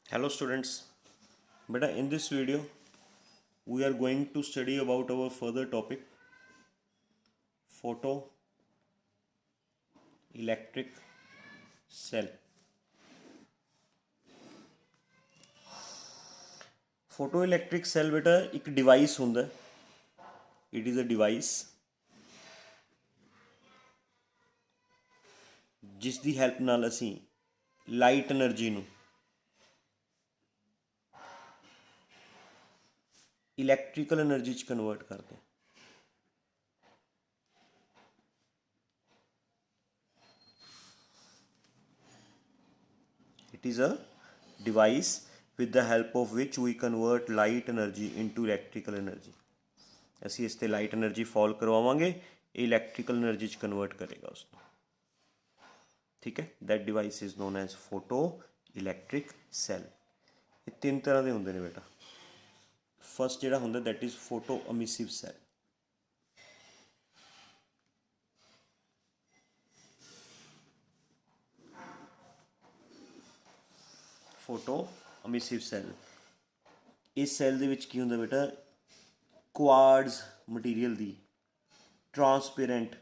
Hello students, beta in this video we are going to study about our further topic photo electric cell. Photo electric cell beta एक device ਹੁੰਦਾ ਹੈ. It is a device ਜਿਸ ਦੀ help ਨਾਲ ਅਸੀਂ light energy ਨੂੰ electrical energy ਚ convert ਕਰਦੇ ਹਾਂ. It is a device with the help of which we convert light energy into electrical energy. ਅਸੀਂ ਇਸ ਤੇ ਲਾਈਟ એનર્ਜੀ ਫॉल ਕਰਵਾਵਾਂਗੇ, ਇਹ ਇਲੈਕਟ੍ਰੀਕਲ એનર્ਜੀ ਚ ਕਨਵਰਟ ਕਰੇਗਾ ਉਸ ਨੂੰ. ਠੀਕ ਹੈ, that device is known as photo electric cell. ਇਹ ਤਿੰਨ ਤਰ੍ਹਾਂ ਦੇ ਹੁੰਦੇ ਨੇ ਬੇਟਾ. ਫਸਟ ਜਿਹੜਾ ਹੁੰਦਾ that is photoemissive cell. Photoemissive cell, ਇਸ ਸੈੱਲ ਦੇ ਵਿੱਚ ਕੀ ਹੁੰਦਾ ਬੇਟਾ, ਕੁਆਰਟਜ਼ ਮਟੀਰੀਅਲ ਦੀ ਟਰਾਂਸਪੇਰੈਂਟ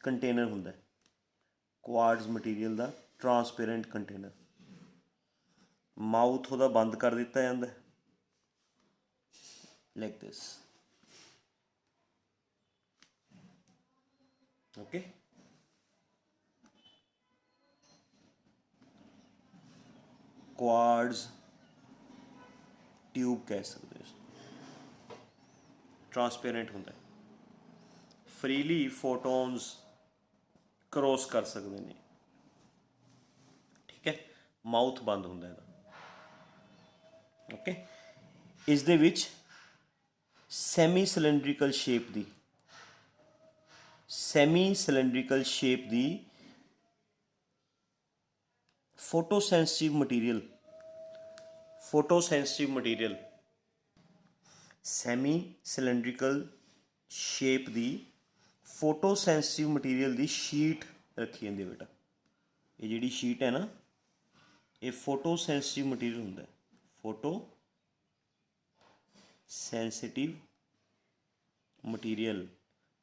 ਕੰਟੇਨਰ ਹੁੰਦਾ. ਕੁਆਰਟਜ਼ ਮਟੀਰੀਅਲ ਦਾ ਟਰਾਂਸਪੇਰੈਂਟ ਕੰਟੇਨਰ. ਮਾਊਥ ਉਹਦਾ ਬੰਦ ਕਰ ਦਿੱਤਾ ਜਾਂਦਾ like this. Okay, quartz tube ਕਹਿ ਸਕਦੇ ਹੋ. ਟਰਾਂਸਪੇਰੈਂਟ ਹੁੰਦਾ, ਫਰੀਲੀ ਫੋਟੋਨਸ ਕਰੋਸ ਕਰ ਸਕਦੇ ਨੇ. ਠੀਕ ਹੈ, ਮਾਊਥ ਬੰਦ ਹੁੰਦਾ ਇਹਦਾ. ਓਕੇ, ਇਸ ਦੇ ਵਿੱਚ ਸੈਮੀ ਸਿਲੰਡਰੀਕਲ ਸ਼ੇਪ ਦੀ ਫੋਟੋਸੈਂਸਿਟਿਵ ਮਟੀਰੀਅਲ ਸੈਮੀ ਸਿਲੰਡਰੀਕਲ ਸ਼ੇਪ ਦੀ ਫੋਟੋਸੈਂਸਿਟਿਵ ਮਟੀਰੀਅਲ ਦੀ ਸ਼ੀਟ ਰੱਖੀ ਜਾਂਦੀ ਹੈ ਬੇਟਾ. ਇਹ ਜਿਹੜੀ ਸ਼ੀਟ ਹੈ ਨਾ, ਇਹ ਫੋਟੋਸੈਂਸਿਟਿਵ ਮਟੀਰੀਅਲ ਹੁੰਦਾ. ਫੋਟੋ ਸੈਂਸਿਟਿਵ ਮਟੀਰੀਅਲ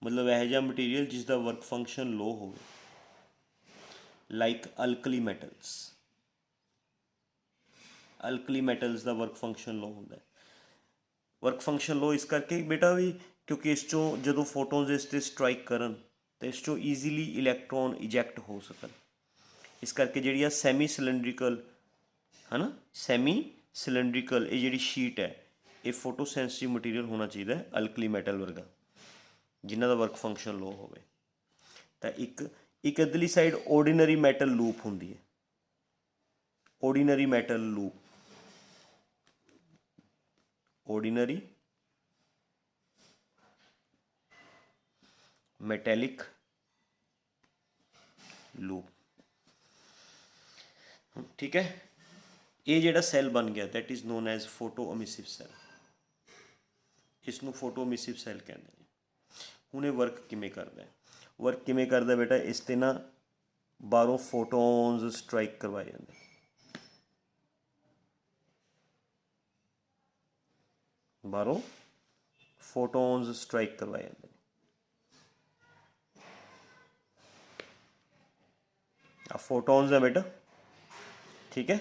ਮਤਲਬ ਇਹੋ ਜਿਹਾ ਮਟੀਰੀਅਲ ਜਿਸ ਦਾ ਵਰਕ ਫੰਕਸ਼ਨ ਲੋ ਹੋਵੇ, ਲਾਈਕ ਅਲਕਲੀ ਮੈਟਲਸ ਦਾ ਵਰਕ ਫੰਕਸ਼ਨ ਲੋ ਹੁੰਦਾ. ਵਰਕ ਫੰਕਸ਼ਨ ਲੋ ਇਸ ਕਰਕੇ ਬੇਟਾ ਵੀ ਕਿਉਂਕਿ ਇਸ 'ਚੋਂ ਜਦੋਂ ਫੋਟੋਨਸ ਇਸ 'ਤੇ ਸਟਰਾਈਕ ਕਰਨ ਤਾਂ ਇਸ 'ਚੋਂ ਈਜ਼ੀਲੀ ਇਲੈਕਟ੍ਰੋਨ ਇਜੈਕਟ ਹੋ ਸਕਣ. ਇਸ ਕਰਕੇ ਜਿਹੜੀ ਆ ਸੈਮੀ ਸਿਲੰਡਰੀਕਲ ਇਹ ਜਿਹੜੀ ਸ਼ੀਟ ਹੈ, ਇਹ ਫੋਟੋ ਸੈਂਸਿਟਿਵ ਮਟੀਰੀਅਲ ਹੋਣਾ ਚਾਹੀਦਾ ਹੈ, ਅਲਕਲੀ ਮੈਟਲ ਵਰਗਾ, ਜਿਨ੍ਹਾਂ ਦਾ ਵਰਕ ਫੰਕਸ਼ਨ ਲੋ ਹੋਵੇ. ਤਾਂ ਇੱਕ ਇੱਧਰਲੀ ਸਾਈਡ ਆਰਡੀਨਰੀ ਮੈਟਲ ਲੂਪ ਹੁੰਦੀ ਹੈ. Ordinary metallic loop. ਠੀਕ ਹੈ, ਇਹ ਜਿਹੜਾ ਸੈੱਲ ਬਣ ਗਿਆ that is known as photoemissive cell. ਇਸ ਨੂੰ ਫੋਟੋ ਅਮਿਸਿਵ ਸੈੱਲ ਕਹਿੰਦੇ ਨੇ. ਹੁਣ ਇਹ ਵਰਕ ਕਿਵੇਂ ਕਰਦਾ ਬੇਟਾ, ਇਸ 'ਤੇ ਨਾ ਬਾਹਰੋਂ ਫੋਟੋਨਸ ਸਟਰਾਈਕ ਕਰਵਾਏ ਜਾਂਦੇ. ਆ ਫੋਟੋਨਸ ਹੈ ਬੇਟਾ. ਠੀਕ ਹੈ,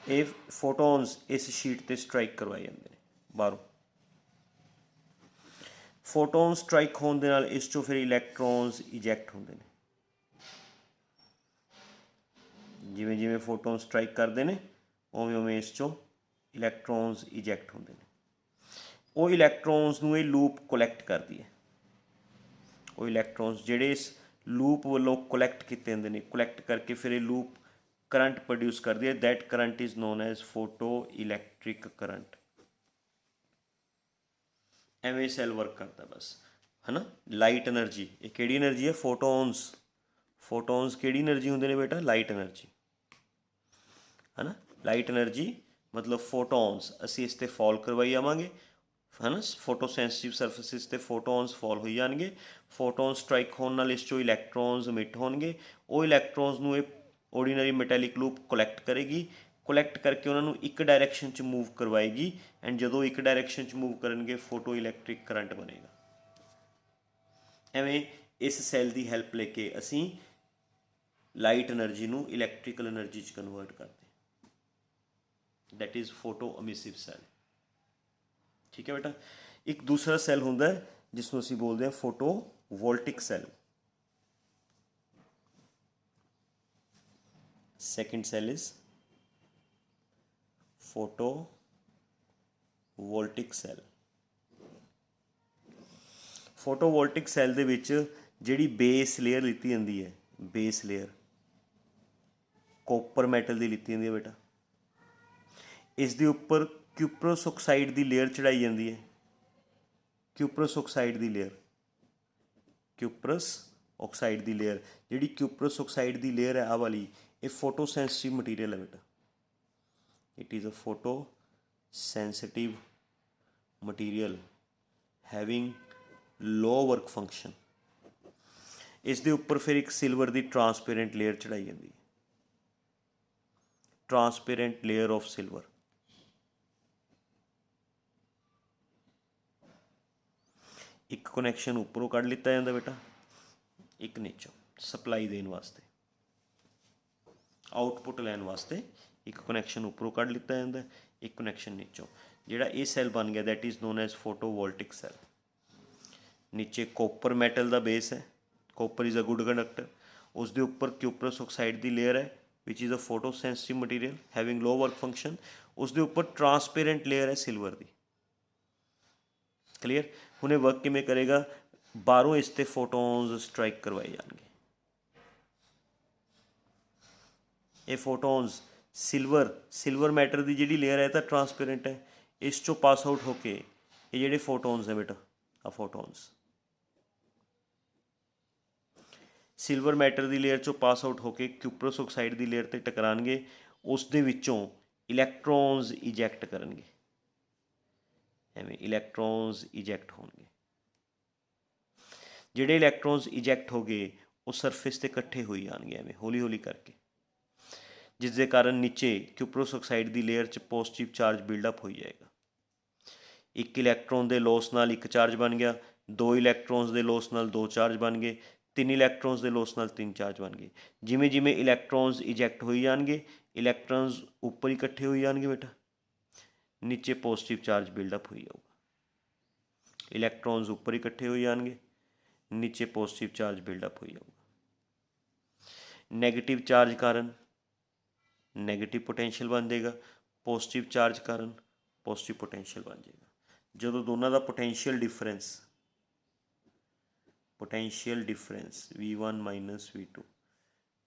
ਇਹ ਫੋਟੋਨਸ ਇਸ ਸ਼ੀਟ 'ਤੇ ਸਟਰਾਈਕ ਕਰਵਾਏ ਜਾਂਦੇ ਨੇ ਬਾਹਰੋਂ. ਫੋਟੋਨ ਸਟਰਾਈਕ ਹੋਣ ਦੇ ਨਾਲ ਇਸ 'ਚੋਂ ਫਿਰ ਇਲੈਕਟ੍ਰੋਨਸ ਇਜੈਕਟ ਹੁੰਦੇ ਨੇ. ਜਿਵੇਂ ਫੋਟੋਨ ਸਟਰਾਈਕ ਕਰਦੇ ਨੇ ਉਵੇਂ ਇਸ 'ਚੋਂ ਇਲੈਕਟ੍ਰੋਨਸ ਇਜੈਕਟ ਹੁੰਦੇ ਨੇ. ਉਹ ਇਲੈਕਟ੍ਰੋਨਸ ਨੂੰ ਇਹ ਲੂਪ ਕੋਲੈਕਟ ਕਰਦੀ ਹੈ. ਉਹ ਇਲੈਕਟ੍ਰੋਨਸ ਜਿਹੜੇ ਇਸ ਲੂਪ ਵੱਲੋਂ ਕੋਲੈਕਟ ਕੀਤੇ ਜਾਂਦੇ ਨੇ, ਕੋਲੈਕਟ ਕਰਕੇ ਫਿਰ ਇਹ ਲੂਪ ਕਰੰਟ ਪ੍ਰੋਡਿਊਸ ਕਰਦੀ ਹੈ. That current is known as photo electric current. ਐਵੇਂ ਸੈੱਲ ਵਰਕ ਕਰਦਾ ਬਸ, ਹੈ ਨਾ. ਲਾਈਟ ਐਨਰਜੀ, ਇਹ ਕਿਹੜੀ ਐਨਰਜੀ ਹੈ, ਫੋਟੋਨਸ ਕਿਹੜੀ ਐਨਰਜੀ ਹੁੰਦੇ ਨੇ ਬੇਟਾ, ਲਾਈਟ ਐਨਰਜੀ, ਹੈ ਨਾ. ਲਾਈਟ ਐਨਰਜੀ ਮਤਲਬ ਫੋਟੋਨਸ ਅਸੀਂ ਇਸ 'ਤੇ ਫॉल ਕਰਵਾਈ ਜਾਵਾਂਗੇ, ਹੈ ਨਾ. ਫੋਟੋ ਸੈਂਸਿਟਿਵ ਸਰਫੇਸਿਸ 'ਤੇ ਫੋਟੋਨਸ ਫॉल ਹੋਈ ਜਾਣਗੇ. ਫੋਟੋਨ ਸਟਰਾਈਕ ਹੋਣ ਨਾਲ ਇਸ 'ਚੋਂ ਇਲੈਕਟ੍ਰੋਨਸ ਇਮਿਟ ਹੋਣਗੇ. ਉਹ ਇਲੈਕਟ੍ਰੋਨਸ ਨੂੰ ਇਹ ਆਰਡੀਨਰੀ ਮੈਟੈਲਿਕ ਲੂਪ ਕੋਲੈਕਟ ਕਰੇਗੀ, ਕੋਲੈਕਟ ਕਰਕੇ ਉਹਨਾਂ ਨੂੰ ਇੱਕ ਡਾਇਰੈਕਸ਼ਨ 'ਚ ਮੂਵ ਕਰਵਾਏਗੀ ਐਂਡ ਜਦੋਂ ਇੱਕ ਡਾਇਰੈਕਸ਼ਨ 'ਚ ਮੂਵ ਕਰਨਗੇ ਫੋਟੋ ਇਲੈਕਟ੍ਰਿਕ ਕਰੰਟ ਬਣੇਗਾ। ਐਵੇਂ ਇਸ ਸੈੱਲ ਦੀ ਹੈਲਪ ਲੈ ਕੇ ਅਸੀਂ ਲਾਈਟ એનર્ਜੀ ਨੂੰ ਇਲੈਕਟ੍ਰੀਕਲ એનર્ਜੀ 'ਚ ਕਨਵਰਟ ਕਰਦੇ, that is photoemissive cell. ਠੀਕ ਹੈ ਬੇਟਾ। ਇੱਕ ਦੂਸਰਾ ਸੈੱਲ ਹੁੰਦਾ ਹੈ ਜਿਸ ਨੂੰ ਅਸੀਂ ਬੋਲਦੇ ਹਾਂ photovoltaic cell. Second cell is photovoltaic cell. Photovoltaic cell ਦੇ ਵਿੱਚ ਜਿਹੜੀ ਬੇਸ ਲੇਅਰ ਲਿੱਤੀ ਜਾਂਦੀ ਹੈ, ਬੇਸ ਲੇਅਰ ਕੋਪਰ ਮੈਟਲ ਦੀ ਲਿੱਤੀ ਜਾਂਦੀ ਹੈ ਬੇਟਾ। ਇਸ ਦੇ ਉੱਪਰ ਕਿਊਪਰਸ ਆਕਸਾਈਡ ਦੀ ਲੇਅਰ ਚੜਾਈ ਜਾਂਦੀ ਹੈ। ਕਿਊਪਰਸ ਆਕਸਾਈਡ ਦੀ ਲੇਅਰ, ਕਿਊਪਰਸ ਆਕਸਾਈਡ ਦੀ ਲੇਅਰ, ਜਿਹੜੀ ਕਿਊਪਰਸ ਆਕਸਾਈਡ ਦੀ ਲੇਅਰ ਹੈ ਆਹ ਵਾਲੀ, ਇਹ ਫੋਟੋ ਸੈਂਸਿਟਿਵ ਮਟੀਰੀਅਲ ਹੈ ਬੇਟਾ। It is a photo sensitive material having low work function. ਇਸ ਦੇ ਉੱਪਰ ਫਿਰ ਇੱਕ ਸਿਲਵਰ ਦੀ ਟਰਾਂਸਪੇਰੈਂਟ ਲੇਅਰ ਚੜਾਈ ਜਾਂਦੀ ਹੈ, ਟਰਾਂਸਪੇਰੈਂਟ ਲੇਅਰ ਆਫ ਸਿਲਵਰ। ਇੱਕ ਕਨੈਕਸ਼ਨ ਉੱਪਰੋਂ ਕੱਢ ਲਿੱਤਾ ਜਾਂਦਾ ਬੇਟਾ, ਇੱਕ ਨੀਚੋਂ ਸਪਲਾਈ ਦੇਣ ਵਾਸਤੇ, ਆਊਟਪੁੱਟ ਲੈਣ ਵਾਸਤੇ ਇੱਕ ਕਨੈਕਸ਼ਨ ਉੱਪਰੋਂ ਕੱਢ ਲਿੱਤਾ ਜਾਂਦਾ, ਇੱਕ ਕਨੈਕਸ਼ਨ ਨੀਚੋਂ। ਜਿਹੜਾ ਇਹ ਸੈੱਲ ਬਣ ਗਿਆ that is known as photovoltaic cell. ਨੀਚੇ ਕੋਪਰ ਮੈਟਲ ਦਾ ਬੇਸ ਹੈ, copper is a good conductor. ਉਸ ਦੇ ਉੱਪਰ ਕਿਊਪਰਸ ਆਕਸਾਈਡ ਦੀ ਲੇਅਰ ਹੈ which is a photo sensitive material having low work function. ਉਸ ਦੇ ਉੱਪਰ ਟਰਾਂਸਪੇਰੈਂਟ ਲੇਅਰ ਹੈ ਸਿਲਵਰ ਦੀ। ਕਲੀਅਰ। ਹੁਣ ਇਹ ਵਰਕ ਕਿਵੇਂ ਕਰੇਗਾ? ਬਾਹਰੋਂ ਇਸ 'ਤੇ ਫੋਟੋਨਸ ਸਟਰਾਈਕ ਕਰਵਾਏ ਜਾਣਗੇ। ਇਹ ਫੋਟੋਨਸ ਸਿਲਵਰ ਮੈਟਰ ਦੀ ਜਿਹੜੀ ਲੇਅਰ ਹੈ ਤਾਂ ਟਰਾਂਸਪੇਰੈਂਟ ਹੈ, ਇਸ 'ਚੋਂ ਪਾਸ ਆਊਟ ਹੋ ਕੇ ਇਹ ਜਿਹੜੇ ਫੋਟੋਨਸ ਹੈ ਬੇਟਾ, ਆ ਫੋਟੋਨਸ ਸਿਲਵਰ ਮੈਟਰ ਦੀ ਲੇਅਰ 'ਚੋਂ ਪਾਸ ਆਊਟ ਹੋ ਕੇ ਕਿਊਪਰਸ ਆਕਸਾਈਡ ਦੀ ਲੇਅਰ 'ਤੇ ਟਕਰਾਉਣਗੇ। ਉਸ ਦੇ ਵਿੱਚੋਂ ਇਲੈਕਟ੍ਰੋਨਸ ਇਜੈਕਟ ਕਰਨਗੇ, ਐਵੇਂ ਇਲੈਕਟ੍ਰੋਨਸ ਇਜੈਕਟ ਹੋਣਗੇ। ਜਿਹੜੇ ਇਲੈਕਟ੍ਰੋਨਸ ਇਜੈਕਟ ਹੋ ਗਏ ਉਹ ਸਰਫੇਸ 'ਤੇ ਇਕੱਠੇ ਹੋਈ ਜਾਣਗੇ ਐਵੇਂ ਹੌਲੀ ਹੌਲੀ ਕਰਕੇ, ਜਿਸ ਦੇ ਕਾਰਨ ਨੀਚੇ ਕਿਊਪਰਸ ਆਕਸਾਈਡ ਦੀ ਲੇਅਰ 'ਚ ਪੋਜ਼ੀਟਿਵ ਚਾਰਜ ਬਿਲਡਅਪ ਹੋਈ ਜਾਏਗਾ। ਇੱਕ ਇਲੈਕਟ੍ਰੋਨ ਦੇ ਲੋਸ ਨਾਲ ਇੱਕ ਚਾਰਜ ਬਣ ਗਿਆ, ਦੋ ਇਲੈਕਟ੍ਰੋਨਸ ਦੇ ਲੋਸ ਨਾਲ ਦੋ ਚਾਰਜ ਬਣ ਗਏ, ਤਿੰਨ ਇਲੈਕਟ੍ਰੋਨਸ ਦੇ ਲੋਸ ਨਾਲ ਤਿੰਨ ਚਾਰਜ ਬਣ ਗਏ। ਜਿਵੇਂ ਜਿਵੇਂ ਇਲੈਕਟ੍ਰੋਨਸ ਇਜੈਕਟ ਹੋਈ ਜਾਣਗੇ ਇਲੈਕਟ੍ਰੋਨਸ ਉੱਪਰ ਇਕੱਠੇ ਹੋਈ ਜਾਣਗੇ ਬੇਟਾ, ਨੀਚੇ ਪੋਜ਼ੀਟਿਵ ਚਾਰਜ ਬਿਲਡਅਪ ਹੋਈ ਜਾਊਗਾ। ਇਲੈਕਟ੍ਰੋਨਸ ਉੱਪਰ ਇਕੱਠੇ ਹੋਈ ਜਾਣਗੇ, ਨੀਚੇ ਪੋਜ਼ੀਟਿਵ ਚਾਰਜ ਬਿਲਡਅਪ ਹੋਈ ਜਾਊਗਾ। ਨੈਗੇਟਿਵ ਚਾਰਜ ਕਾਰਨ ਨੈਗੇਟਿਵ ਪੋਟੈਂਸ਼ੀਅਲ ਬਣ ਜਾਏਗਾ, ਪੋਜ਼ੀਟਿਵ ਚਾਰਜ ਕਾਰਨ ਪੋਜ਼ੀਟਿਵ ਪੋਟੈਂਸ਼ੀਅਲ ਬਣ ਜਾਏਗਾ। ਜਦੋਂ ਦੋਨਾਂ ਦਾ potential difference V1 minus V2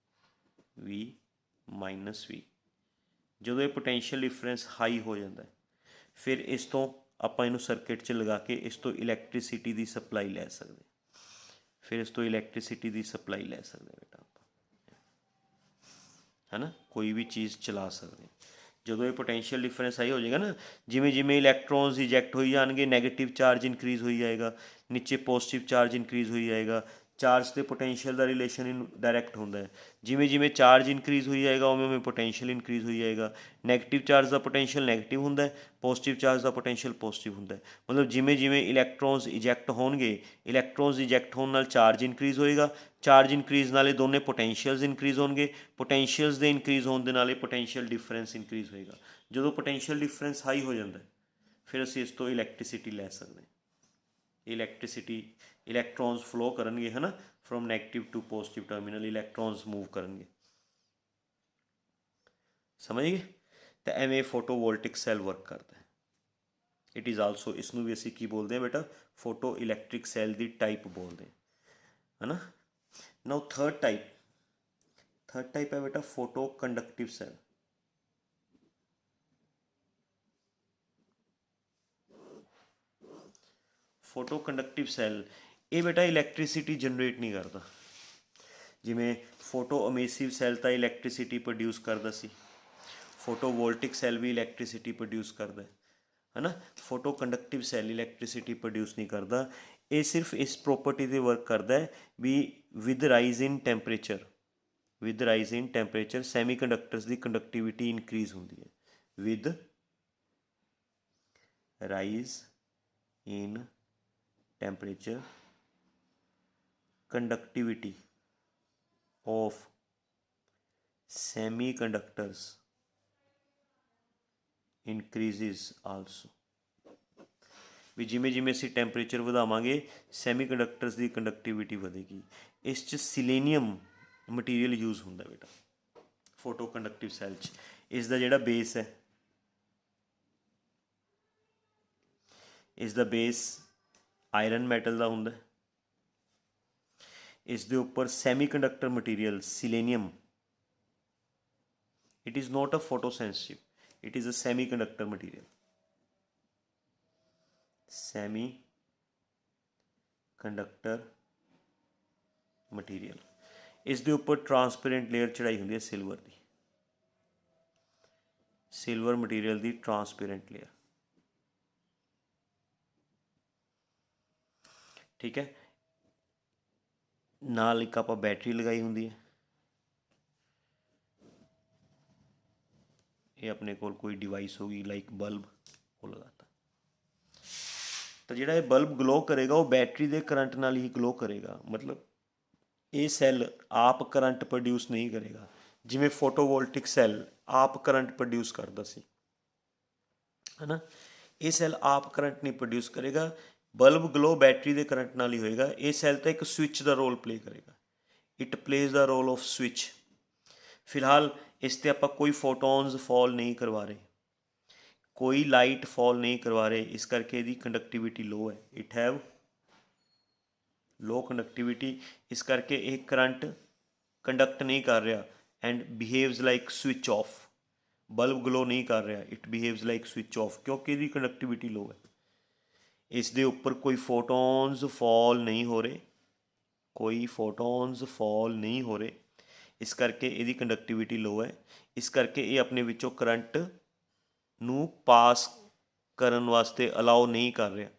V ਜਦੋਂ ਇਹ ਪੋਟੈਂਸ਼ੀਅਲ ਡਿਫਰੈਂਸ ਹਾਈ ਹੋ ਜਾਂਦਾ ਫਿਰ ਇਸ ਤੋਂ ਆਪਾਂ ਇਹਨੂੰ ਸਰਕਿਟ 'ਚ ਲਗਾ ਕੇ ਇਸ ਤੋਂ ਇਲੈਕਟ੍ਰੀਸਿਟੀ ਦੀ ਸਪਲਾਈ ਲੈ ਸਕਦੇ, ਬੇਟਾ ਆਪਾਂ, ਹੈ ਨਾ, ਕੋਈ ਵੀ ਚੀਜ਼ ਚਲਾ ਸਕਦੇ। ਜਦੋਂ ਇਹ ਪੋਟੈਂਸ਼ੀਅਲ ਡਿਫਰੈਂਸ ਹਾਈ ਹੋ ਜਾਏਗਾ ਨਾ, ਜਿਵੇਂ ਜਿਵੇਂ ਇਲੈਕਟ੍ਰੋਨਸ ਇਜੈਕਟ ਹੋਈ ਜਾਣਗੇ ਨੈਗੇਟਿਵ ਚਾਰਜ ਇਨਕਰੀਜ਼ ਹੋਈ ਜਾਏਗਾ, ਨੀਚੇ ਪੋਜ਼ੀਟਿਵ ਚਾਰਜ ਇਨਕਰੀਜ਼ ਹੋਈ ਜਾਏਗਾ। ਚਾਰਜ ਅਤੇ ਪੋਟੈਂਸ਼ੀਅਲ ਦਾ ਰਿਲੇਸ਼ਨ ਇਨ ਡਾਇਰੈਕਟ ਹੁੰਦਾ ਹੈ। ਜਿਵੇਂ ਜਿਵੇਂ ਚਾਰਜ ਇਨਕਰੀਜ਼ ਹੋਈ ਜਾਏਗਾ ਉਵੇਂ ਉਵੇਂ ਪੋਟੈਂਸ਼ੀਅਲ ਇਨਕਰੀਜ਼ ਹੋਈ ਜਾਏਗਾ। ਨੈਗੇਟਿਵ ਚਾਰਜ ਦਾ ਪੋਟੈਂਸ਼ੀਅਲ ਨੈਗੇਟਿਵ ਹੁੰਦਾ ਹੈ, ਪੋਜ਼ੀਟਿਵ ਚਾਰਜ ਦਾ ਪੋਟੈਂਸ਼ੀਅਲ ਪੋਜ਼ੀਟਿਵ ਹੁੰਦਾ ਹੈ। ਮਤਲਬ ਜਿਵੇਂ ਜਿਵੇਂ ਇਲੈਕਟ੍ਰੋਨਸ ਇਜੈਕਟ ਹੋਣਗੇ, ਇਲੈਕਟ੍ਰੋਨਸ ਇਜੈਕਟ ਹੋਣ ਨਾਲ ਚਾਰਜ ਇਨਕਰੀਜ਼ ਹੋਏਗਾ, ਚਾਰਜ ਇਨਕਰੀਜ਼ ਨਾਲ ਇਹ ਦੋਨੇ ਪੋਟੈਂਸ਼ੀਅਲਸ ਇਨਕਰੀਜ਼ ਹੋਣਗੇ, ਪੋਟੈਂਸ਼ੀਅਲਸ ਦੇ ਇਨਕਰੀਜ਼ ਹੋਣ ਦੇ ਨਾਲ ਇਹ ਪੋਟੈਂਸ਼ੀਅਲ ਡਿਫਰੈਂਸ ਇਨਕਰੀਜ਼ ਹੋਏਗਾ। ਜਦੋਂ ਪੋਟੈਂਸ਼ੀਅਲ ਡਿਫਰੈਂਸ ਹਾਈ ਹੋ ਜਾਂਦਾ ਫਿਰ ਅਸੀਂ ਇਸ ਤੋਂ ਇਲੈਕਟ੍ਰੀਸਿਟੀ ਲੈ ਸਕਦੇ। ਇਲੈਕਟ੍ਰੋਨਸ ਫਲੋ ਕਰਨਗੇ, ਹੈ ਨਾ, from negative to positive terminal electrons move ਕਰਨਗੇ। ਸਮਝ ਗਏ? ਤਾਂ ਐਵੇਂ ਫੋਟੋ ਵੋਲਟਿਕ ਸੈੱਲ ਵਰਕ ਕਰਦਾ ਹੈ। ਇਟ ਇਜ਼ ਆਲਸੋ, ਇਸ ਨੂੰ ਵੀ ਅਸੀਂ ਕੀ ਬੋਲਦੇ ਹਾਂ ਬੇਟਾ? ਫੋਟੋ ਇਲੈਕਟ੍ਰਿਕ ਸੈੱਲ ਦੀ ਟਾਈਪ ਬੋਲਦੇ ਹਾਂ, ਹੈ ਨਾ। ਨਾਓ ਥਰਡ ਟਾਈਪ ਹੈ ਬੇਟਾ ਫੋਟੋ ਕੰਡਕਟਿਵ ਸੈੱਲ। ਫੋਟੋ ਕੰਡਕਟਿਵ ਸੈੱਲ ਇਹ ਬੇਟਾ ਇਲੈਕਟ੍ਰੀਸਿਟੀ ਜਨਰੇਟ ਨਹੀਂ ਕਰਦਾ। ਜਿਵੇਂ ਫੋਟੋ ਅਮਿਸਿਵ ਸੈੱਲ ਤਾਂ ਇਲੈਕਟ੍ਰੀਸਿਟੀ ਪ੍ਰੋਡਿਊਸ ਕਰਦਾ ਸੀ, ਫੋਟੋ ਵੋਲਟਿਕ ਸੈੱਲ ਵੀ ਇਲੈਕਟ੍ਰੀਸਿਟੀ ਪ੍ਰੋਡਿਊਸ ਕਰਦਾ ਹੈ ਨਾ। ਫੋਟੋ ਕੰਡਕਟਿਵ ਸੈੱਲ ਇਲੈਕਟ੍ਰੀਸਿਟੀ ਪ੍ਰੋਡਿਊਸ ਨਹੀਂ ਕਰਦਾ। ਇਹ ਸਿਰਫ ਇਸ ਪ੍ਰੋਪਰਟੀ 'ਤੇ ਵਰਕ ਕਰਦਾ ਹੈ ਵੀ with rise in temperature with rise in temperature semiconductors की कंडक्टिविटी इनक्रीज होंदी है with rise in temperature conductivity of semiconductors increases also भी जिमें जिमें ਅਸੀਂ ਟੈਂਪਰੇਚਰ ਵਧਾਵਾਂਗੇ ਸੈਮੀਕੰਡਕਟਰਸ ਦੀ ਕੰਡਕਟਿਵਿਟੀ ਵਧੇਗੀ। ਇਸ 'ਚ ਸਿਲੇਨੀਅਮ ਮਟੀਰੀਅਲ ਯੂਜ਼ ਹੁੰਦਾ ਬੇਟਾ ਫੋਟੋ ਕੰਡਕਟਿਵ ਸੈੱਲ 'ਚ। ਇਸ ਦਾ ਜਿਹੜਾ ਬੇਸ ਹੈ, ਇਸ ਦਾ ਬੇਸ ਆਇਰਨ ਮੈਟਲ ਦਾ ਹੁੰਦਾ। ਇਸ ਦੇ ਉੱਪਰ semiconductor material selenium, it is not a photosensitive, it is a semiconductor material, semiconductor material। ਇਸ ਦੇ ਉੱਪਰ ਟਰਾਂਸਪੇਰੈਂਟ ਲੇਅਰ ਚੜਾਈ ਹੁੰਦੀ ਹੈ ਸਿਲਵਰ ਦੀ, ਸਿਲਵਰ ਮਟੀਰੀਅਲ ਦੀ ਟਰਾਂਸਪੇਰੈਂਟ ਲੇਅਰ, ਠੀਕ ਹੈ। ਨਾਲ ਇੱਕ ਆਪਾਂ ਬੈਟਰੀ ਲਗਾਈ ਹੁੰਦੀ ਹੈ। ਇਹ ਆਪਣੇ ਕੋਲ ਕੋਈ ਡਿਵਾਈਸ ਹੋਗੀ ਲਾਈਕ ਬਲਬ, ਉਹ ਲਗਾਤਾ। ਤਾਂ ਜਿਹੜਾ ਇਹ ਬਲਬ ਗਲੋ ਕਰੇਗਾ ਉਹ ਬੈਟਰੀ ਦੇ ਕਰੰਟ ਨਾਲ ਹੀ ਗਲੋ ਕਰੇਗਾ। ਮਤਲਬ ਇਹ ਸੈੱਲ ਆਪ ਕਰੰਟ ਪ੍ਰੋਡਿਊਸ ਨਹੀਂ ਕਰੇਗਾ, ਜਿਵੇਂ ਫੋਟੋਵੋਲਟਿਕ ਸੈੱਲ ਆਪ ਕਰੰਟ ਪ੍ਰੋਡਿਊਸ ਕਰਦਾ ਸੀ, ਹੈ ਨਾ। ਇਹ ਸੈੱਲ ਆਪ ਕਰੰਟ ਨਹੀਂ ਪ੍ਰੋਡਿਊਸ ਕਰੇਗਾ, ਬਲਬ ਗਲੋ ਬੈਟਰੀ ਦੇ ਕਰੰਟ ਨਾਲ ਹੀ ਹੋਏਗਾ। ਇਹ ਸੈੱਲ ਤਾਂ ਇੱਕ ਸਵਿਚ ਦਾ ਰੋਲ ਪਲੇ ਕਰੇਗਾ, it plays the role of switch. ਫਿਲਹਾਲ ਇਸ 'ਤੇ ਆਪਾਂ ਕੋਈ ਫੋਟੋਨਸ ਫॉल ਨਹੀਂ ਕਰਵਾ ਰਹੇ, ਕੋਈ ਲਾਈਟ ਫॉल ਨਹੀਂ ਕਰਵਾ ਰਹੇ, ਇਸ ਕਰਕੇ ਇਹਦੀ ਕੰਡਕਟਿਵਿਟੀ ਲੋ ਹੈ। ਇਟ ਹੈਵ ਲੋ ਕੰਡਕਟਿਵਿਟੀ, ਇਸ ਕਰਕੇ ਇਹ ਕਰੰਟ ਕੰਡਕਟ ਨਹੀਂ ਕਰ ਰਿਹਾ and behaves like switch off. Bulb glow ਨਹੀਂ ਕਰ ਰਿਹਾ, it behaves like switch off, ਕਿਉਂਕਿ ਇਹਦੀ ਕੰਡਕਟਿਵਿਟੀ ਲੋ ਹੈ। ਇਸ ਦੇ ਉੱਪਰ ਕੋਈ ਫੋਟੋਨਸ ਫॉल ਨਹੀਂ ਹੋ ਰਹੇ, ਕੋਈ ਫੋਟੋਨਸ ਫॉल ਨਹੀਂ ਹੋ ਰਹੇ, ਇਸ ਕਰਕੇ ਇਹਦੀ ਕੰਡਕਟਿਵਿਟੀ ਲੋ ਹੈ। ਇਸ ਕਰਕੇ ਇਹ ਆਪਣੇ ਵਿੱਚੋਂ ਕਰੰਟ ਨੂੰ ਪਾਸ ਕਰਨ ਵਾਸਤੇ ਅਲਾਓ ਨਹੀਂ ਕਰ ਰਿਹਾ।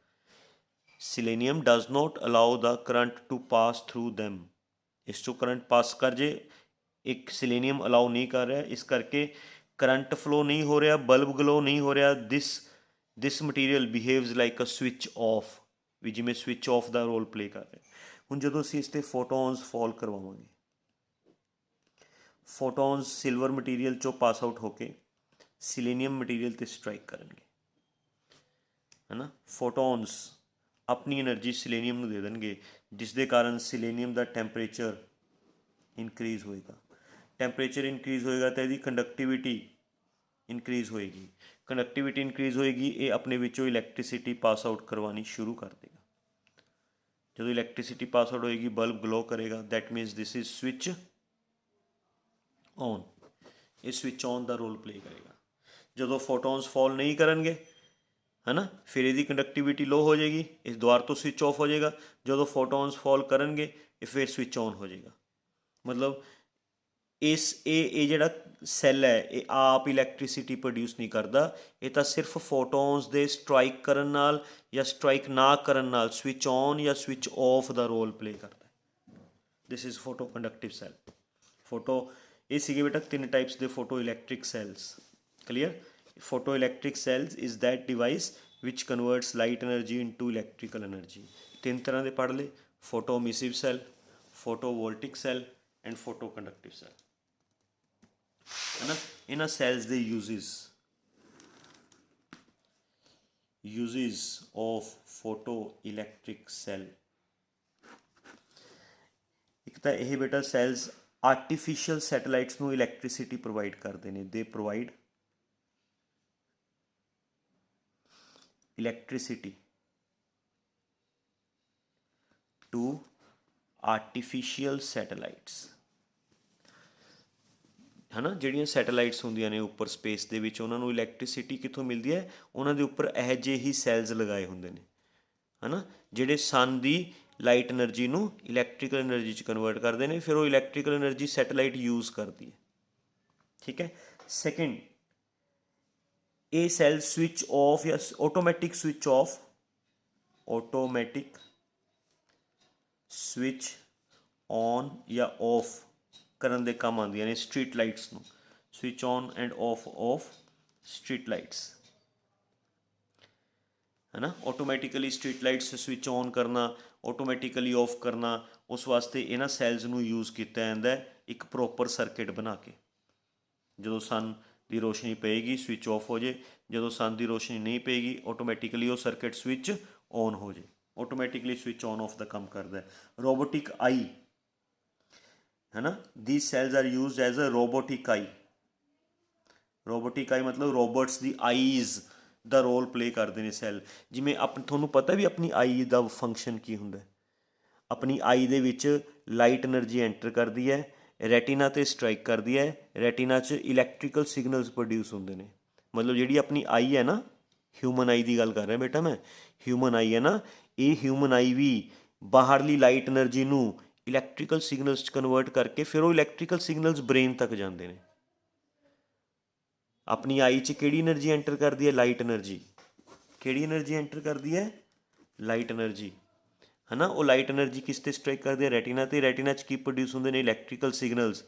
Selenium does not allow the current to pass through them. ਇਸ 'ਚੋਂ ਕਰੰਟ ਪਾਸ ਕਰ ਜੇ, ਇੱਕ ਸਿਲੇਨੀਅਮ ਅਲਾਓ ਨਹੀਂ ਕਰ ਰਿਹਾ, ਇਸ ਕਰਕੇ ਕਰੰਟ ਫਲੋ ਨਹੀਂ ਹੋ ਰਿਹਾ, ਬਲਬ ਗਲੋ ਨਹੀਂ ਹੋ ਰਿਹਾ। This material behaves like a switch off, ਵੀ ਜਿਵੇਂ ਸਵਿਚ ਆਫ ਦਾ ਰੋਲ ਪਲੇ ਕਰ ਰਿਹਾ। ਹੁਣ ਜਦੋਂ ਅਸੀਂ ਇਸ 'ਤੇ ਫੋਟੋਨਸ ਫॉल ਕਰਵਾਵਾਂਗੇ, ਫੋਟੋਨਸ ਸਿਲਵਰ ਮਟੀਰੀਅਲ 'ਚੋਂ ਪਾਸ ਆਊਟ ਹੋ ਕੇ ਸਿਲੇਨੀਅਮ ਮਟੀਰੀਅਲ 'ਤੇ ਸਟਰਾਈਕ ਕਰਨਗੇ, ਹੈ ਨਾ। ਫੋਟੋਨਸ ਆਪਣੀ ਐਨਰਜੀ ਸਿਲੇਨੀਅਮ ਨੂੰ ਦੇ ਦੇਣਗੇ, ਜਿਸ ਦੇ ਕਾਰਨ ਸਿਲੇਨੀਅਮ ਦਾ ਟੈਂਪਰੇਚਰ ਇਨਕਰੀਜ਼ ਹੋਏਗਾ। ਟੈਂਪਰੇਚਰ ਇਨਕਰੀਜ਼ ਹੋਏਗਾ ਤਾਂ ਇਹਦੀ ਕੰਡਕਟਿਵਿਟੀ ਇਨਕਰੀਜ਼ ਹੋਏਗੀ। ਕੰਡਕਟਿਵਿਟੀ ਇਨਕਰੀਜ਼ ਹੋਏਗੀ, ਇਹ ਆਪਣੇ ਵਿੱਚੋਂ ਇਲੈਕਟ੍ਰੀਸਿਟੀ ਪਾਸ ਆਊਟ ਕਰਵਾਉਣੀ ਸ਼ੁਰੂ ਕਰ ਦੇਗਾ। ਜਦੋਂ ਇਲੈਕਟ੍ਰੀਸਿਟੀ ਪਾਸ ਆਊਟ ਹੋਏਗੀ, ਬਲਬ ਗਲੋ ਕਰੇਗਾ, that means this is switch on. ਇਹ ਸਵਿਚ ਔਨ ਦਾ ਰੋਲ ਪਲੇ ਕਰੇਗਾ। ਜਦੋਂ ਫੋਟੋਨਸ ਫॉल ਨਹੀਂ ਕਰਨਗੇ, ਹੈ ਨਾ, ਫਿਰ ਇਹਦੀ ਕੰਡਕਟਿਵਿਟੀ ਲੋ ਹੋ ਜਾਏਗੀ, ਇਸ ਦੁਆਰ ਤੋਂ ਸਵਿਚ ਆਫ ਹੋ ਜਾਏਗਾ। ਜਦੋਂ ਫੋਟੋਨਸ ਫॉल ਕਰਨਗੇ, ਇਹ ਫਿਰ ਸਵਿਚ ਔਨ ਹੋ ਜਾਏਗਾ। ਮਤਲਬ ਇਹ ਜਿਹੜਾ ਸੈੱਲ ਹੈ, ਇਹ ਆਪ ਇਲੈਕਟ੍ਰੀਸਿਟੀ ਪ੍ਰੋਡਿਊਸ ਨਹੀਂ ਕਰਦਾ, ਇਹ ਤਾਂ ਸਿਰਫ ਫੋਟੋਨਸ ਦੇ ਸਟਰਾਈਕ ਕਰਨ ਨਾਲ ਜਾਂ ਸਟਰਾਈਕ ਨਾ ਕਰਨ ਨਾਲ ਸਵਿਚ ਔਨ ਜਾਂ ਸਵਿਚ ਆਫ ਦਾ ਰੋਲ ਪਲੇ ਕਰਦਾ। This is photoconductive cell. ਇਹ ਸੀਗੇ ਬੇਟਾ ਤਿੰਨ ਟਾਈਪਸ ਦੇ photoelectric cells. Clear? Photoelectric cells is that device which converts light energy into electrical energy. ਤਿੰਨ ਤਰ੍ਹਾਂ ਦੇ ਪੜ੍ਹ ਲਏ, photo emissive cell, photovoltaic cell and photoconductive cell, ਹੈ ਨਾ। ਇਹਨਾਂ ਸੈੱਲਸ ਦੇ uses of photoelectric cell. ਇੱਕ ਤਾਂ ਇਹ ਬੇਟਾ ਸੈੱਲਸ ਆਰਟੀਫਿਸ਼ੀਅਲ ਸੈਟੇਲਾਈਟਸ ਨੂੰ ਇਲੈਕਟ੍ਰੀਸਿਟੀ ਪ੍ਰੋਵਾਈਡ ਕਰਦੇ ਨੇ। They provide electricity to artificial satellites, ਹੈ ਨਾ। ਜਿਹੜੀਆਂ ਸੈਟੇਲਾਈਟਸ ਹੁੰਦੀਆਂ ਨੇ ਉੱਪਰ ਸਪੇਸ ਦੇ ਵਿੱਚ, ਉਹਨਾਂ ਨੂੰ ਇਲੈਕਟ੍ਰੀਸਿਟੀ ਕਿੱਥੋਂ ਮਿਲਦੀ ਹੈ? ਉਹਨਾਂ ਦੇ ਉੱਪਰ ਇਹੋ ਜਿਹੇ ਹੀ ਸੈੱਲਸ ਲਗਾਏ ਹੁੰਦੇ ਨੇ, ਹੈ ਨਾ, ਜਿਹੜੇ ਸਨ ਦੀ ਲਾਈਟ ਐਨਰਜੀ ਨੂੰ ਇਲੈਕਟ੍ਰੀਕਲ ਐਨਰਜੀ 'ਚ ਕਨਵਰਟ ਕਰਦੇ ਨੇ। ਫਿਰ ਉਹ ਇਲੈਕਟ੍ਰੀਕਲ ਐਨਰਜੀ ਸੈਟੇਲਾਈਟ ਯੂਜ਼ ਕਰਦੀ ਹੈ, ਠੀਕ ਹੈ। ਸੈਕਿੰਡ, ਇਹ ਸੈੱਲ ਸਵਿਚ ਆਫ ਜਾਂ automatic switch off, automatic switch on ਜਾਂ ਆਫ ਕਰਨ ਦੇ ਕੰਮ ਆਉਂਦੀਆਂ ਨੇ ਸਟਰੀਟ ਲਾਈਟਸ ਨੂੰ। Switch on end of street lights है ना। Automatically street lights switch on ਕਰਨਾ, ਆਟੋਮੈਟਿਕਲੀ ਆਫ ਕਰਨਾ, ਉਸ ਵਾਸਤੇ ਇਹਨਾਂ ਸੈਲਸ ਨੂੰ ਯੂਜ਼ ਕੀਤਾ ਜਾਂਦਾ ਇੱਕ ਪ੍ਰੋਪਰ ਸਰਕਿਟ ਬਣਾ ਕੇ। ਜਦੋਂ ਸਨ ਦੀ ਰੋਸ਼ਨੀ ਪਏਗੀ ਸਵਿਚ ਆਫ ਹੋ ਜੇ, ਜਦੋਂ ਸਨ ਦੀ ਰੋਸ਼ਨੀ ਨਹੀਂ ਪਏਗੀ ਆਟੋਮੈਟਿਕਲੀ ਉਹ ਸਰਕਿਟ ਸਵਿਚ ਔਨ ਹੋ ਜੇ। ਆਟੋਮੈਟਿਕਲੀ ਸਵਿਚ ਔਨ ਆਫ ਦਾ ਕੰਮ ਕਰਦਾ। ਰੋਬੋਟਿਕ ਆਈ है ना, these cells are used as a robotic eye। robotic eye मतलब robots ਦੀ ਆਈਜ਼ ਦਾ ਰੋਲ ਪਲੇ ਕਰਦੇ ਨੇ ਸੈੱਲ। ਜਿਵੇਂ ਤੁਹਾਨੂੰ ਪਤਾ ਵੀ ਆਪਣੀ ਆਈ ਦਾ ਫੰਕਸ਼ਨ ਕੀ ਹੁੰਦਾ। ਆਪਣੀ ਆਈ ਦੇ ਵਿੱਚ ਲਾਈਟ એનર્ਜੀ ਐਂਟਰ ਕਰਦੀ ਹੈ, ਰੈਟੀਨਾ 'ਤੇ ਸਟਰਾਈਕ ਕਰਦੀ ਹੈ, ਰੈਟੀਨਾ 'ਚ ਇਲੈਕਟ੍ਰੀਕਲ ਸਿਗਨਲਸ ਪ੍ਰੋਡਿਊਸ ਹੁੰਦੇ ਨੇ। ਮਤਲਬ ਜਿਹੜੀ ਆਪਣੀ ਆਈ ਹੈ ਨਾ, ਹਿਊਮਨ ਆਈ ਦੀ ਗੱਲ ਕਰ ਰਿਹਾ ਬੇਟਾ ਮੈਂ, ਹਿਊਮਨ ਆਈ ਹੈ ਨਾ, ਇਹ ਹਿਊਮਨ ਆਈ ਵੀ ਬਾਹਰਲੀ ਲਾਈਟ એનર્ਜੀ ਨੂੰ ਇਲੈਕਟ੍ਰੀਕਲ ਸਿਗਨਲਸ 'ਚ ਕਨਵਰਟ ਕਰਕੇ ਫਿਰ ਉਹ ਇਲੈਕਟ੍ਰੀਕਲ ਸਿਗਨਲਸ ਬ੍ਰੇਨ ਤੱਕ ਜਾਂਦੇ ਨੇ। ਆਪਣੀ ਆਈ 'ਚ ਕਿਹੜੀ એનર્ਜੀ ਐਂਟਰ ਕਰਦੀ ਹੈ? Light energy. ਕਿਹੜੀ એનર્ਜੀ ਐਂਟਰ ਕਰਦੀ ਹੈ? ਲਾਈਟ એનર્ਜੀ, ਹੈ ਨਾ। ਉਹ ਲਾਈਟ એનર્ਜੀ ਕਿਸ 'ਤੇ ਸਟਰਾਈਕ ਕਰਦੀ ਹੈ? ਰੈਟੀਨਾ 'ਤੇ। ਰੈਟੀਨਾ 'ਚ ਕੀ ਪ੍ਰੋਡਿਊਸ ਹੁੰਦੇ ਨੇ? ਇਲੈਕਟ੍ਰੀਕਲ ਸਿਗਨਲਸ,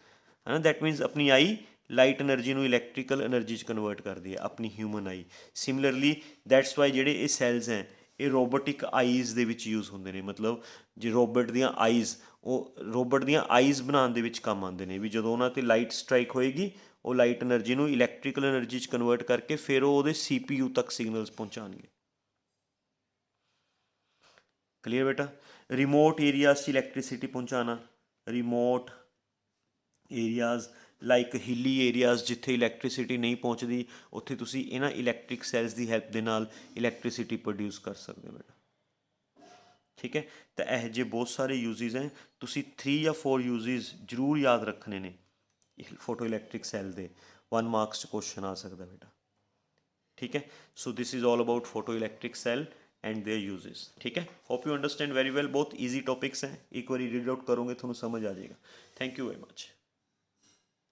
ਹੈ ਨਾ। ਦੈਟ ਮੀਨਸ ਆਪਣੀ ਆਈ ਲਾਈਟ એનર્ਜੀ ਨੂੰ ਇਲੈਕਟ੍ਰੀਕਲ એનર્ਜੀ 'ਚ ਕਨਵਰਟ ਕਰਦੀ ਹੈ, ਆਪਣੀ human I. Similarly that's why ਜਿਹੜੇ ਇਹ ਸੈਲਸ ਹੈ ਇਹ ਰੋਬੋਟਿਕ ਆਈਜ਼ ਦੇ ਵਿੱਚ ਯੂਜ਼ ਹੁੰਦੇ ਨੇ। ਮਤਲਬ ਜੇ ਰੋਬੋਟ ਦੀਆਂ ਆਈਜ਼, ਉਹ ਰੋਬੋਟ ਦੀਆਂ ਆਈਜ਼ ਬਣਾਉਣ ਦੇ ਵਿੱਚ ਕੰਮ ਆਉਂਦੇ ਨੇ। ਵੀ ਜਦੋਂ ਉਹਨਾਂ 'ਤੇ ਲਾਈਟ ਸਟਰਾਈਕ ਹੋਏਗੀ ਉਹ ਲਾਈਟ એનર્ਜੀ ਨੂੰ ਇਲੈਕਟ੍ਰੀਕਲ એનર્ਜੀ 'ਚ ਕਨਵਰਟ ਕਰਕੇ ਫਿਰ ਉਹ ਉਹਦੇ CPU ਤੱਕ ਸਿਗਨਲਸ ਪਹੁੰਚਾਉਣਗੇ। ਕਲੀਅਰ ਬੇਟਾ। ਰਿਮੋਟ ਏਰੀਆਜ਼ 'ਚ ਇਲੈਕਟ੍ਰੀਸਿਟੀ ਪਹੁੰਚਾਉਣਾ, ਰਿਮੋਟ ਏਰੀਆਜ਼ ਲਾਈਕ ਹਿੱਲੀ ਏਰੀਆਜ਼ ਜਿੱਥੇ ਇਲੈਕਟ੍ਰੀਸਿਟੀ ਨਹੀਂ ਪਹੁੰਚਦੀ, ਉੱਥੇ ਤੁਸੀਂ ਇਹਨਾਂ ਇਲੈਕਟ੍ਰਿਕ ਸੈਲਸ ਦੀ ਹੈਲਪ ਦੇ ਨਾਲ ਇਲੈਕਟ੍ਰੀਸਿਟੀ ਪ੍ਰੋਡਿਊਸ ਕਰ ਸਕਦੇ ਹੋ ਬੇਟਾ। ਠੀਕ ਹੈ, ਤਾਂ ਇਹੋ ਜਿਹੇ ਬਹੁਤ ਸਾਰੇ ਯੂਜ਼ਿਸ ਹੈ। ਤੁਸੀਂ 3 ਜਾਂ 4 ਯੂਜ਼ਿਸ ਜ਼ਰੂਰ ਯਾਦ ਰੱਖਣੇ ਨੇ ਫੋਟੋ ਇਲੈਕਟ੍ਰਿਕ ਸੈੱਲ ਦੇ। 1 ਮਾਰਕਸ 'ਚ ਕੁਐਸਚਨ ਆ ਸਕਦਾ ਬੇਟਾ। ਠੀਕ ਹੈ, so this is all about photoelectric cell and their uses. ਠੀਕ ਹੈ, hope you understand very well. ਬਹੁਤ ਈਜ਼ੀ ਟੌਪਿਕਸ ਹੈ, ਇੱਕ ਵਾਰੀ ਰੀਡ ਆਊਟ ਕਰੋਗੇ ਤੁਹਾਨੂੰ ਸਮਝ ਆ ਜਾਏਗਾ। Thank you very much.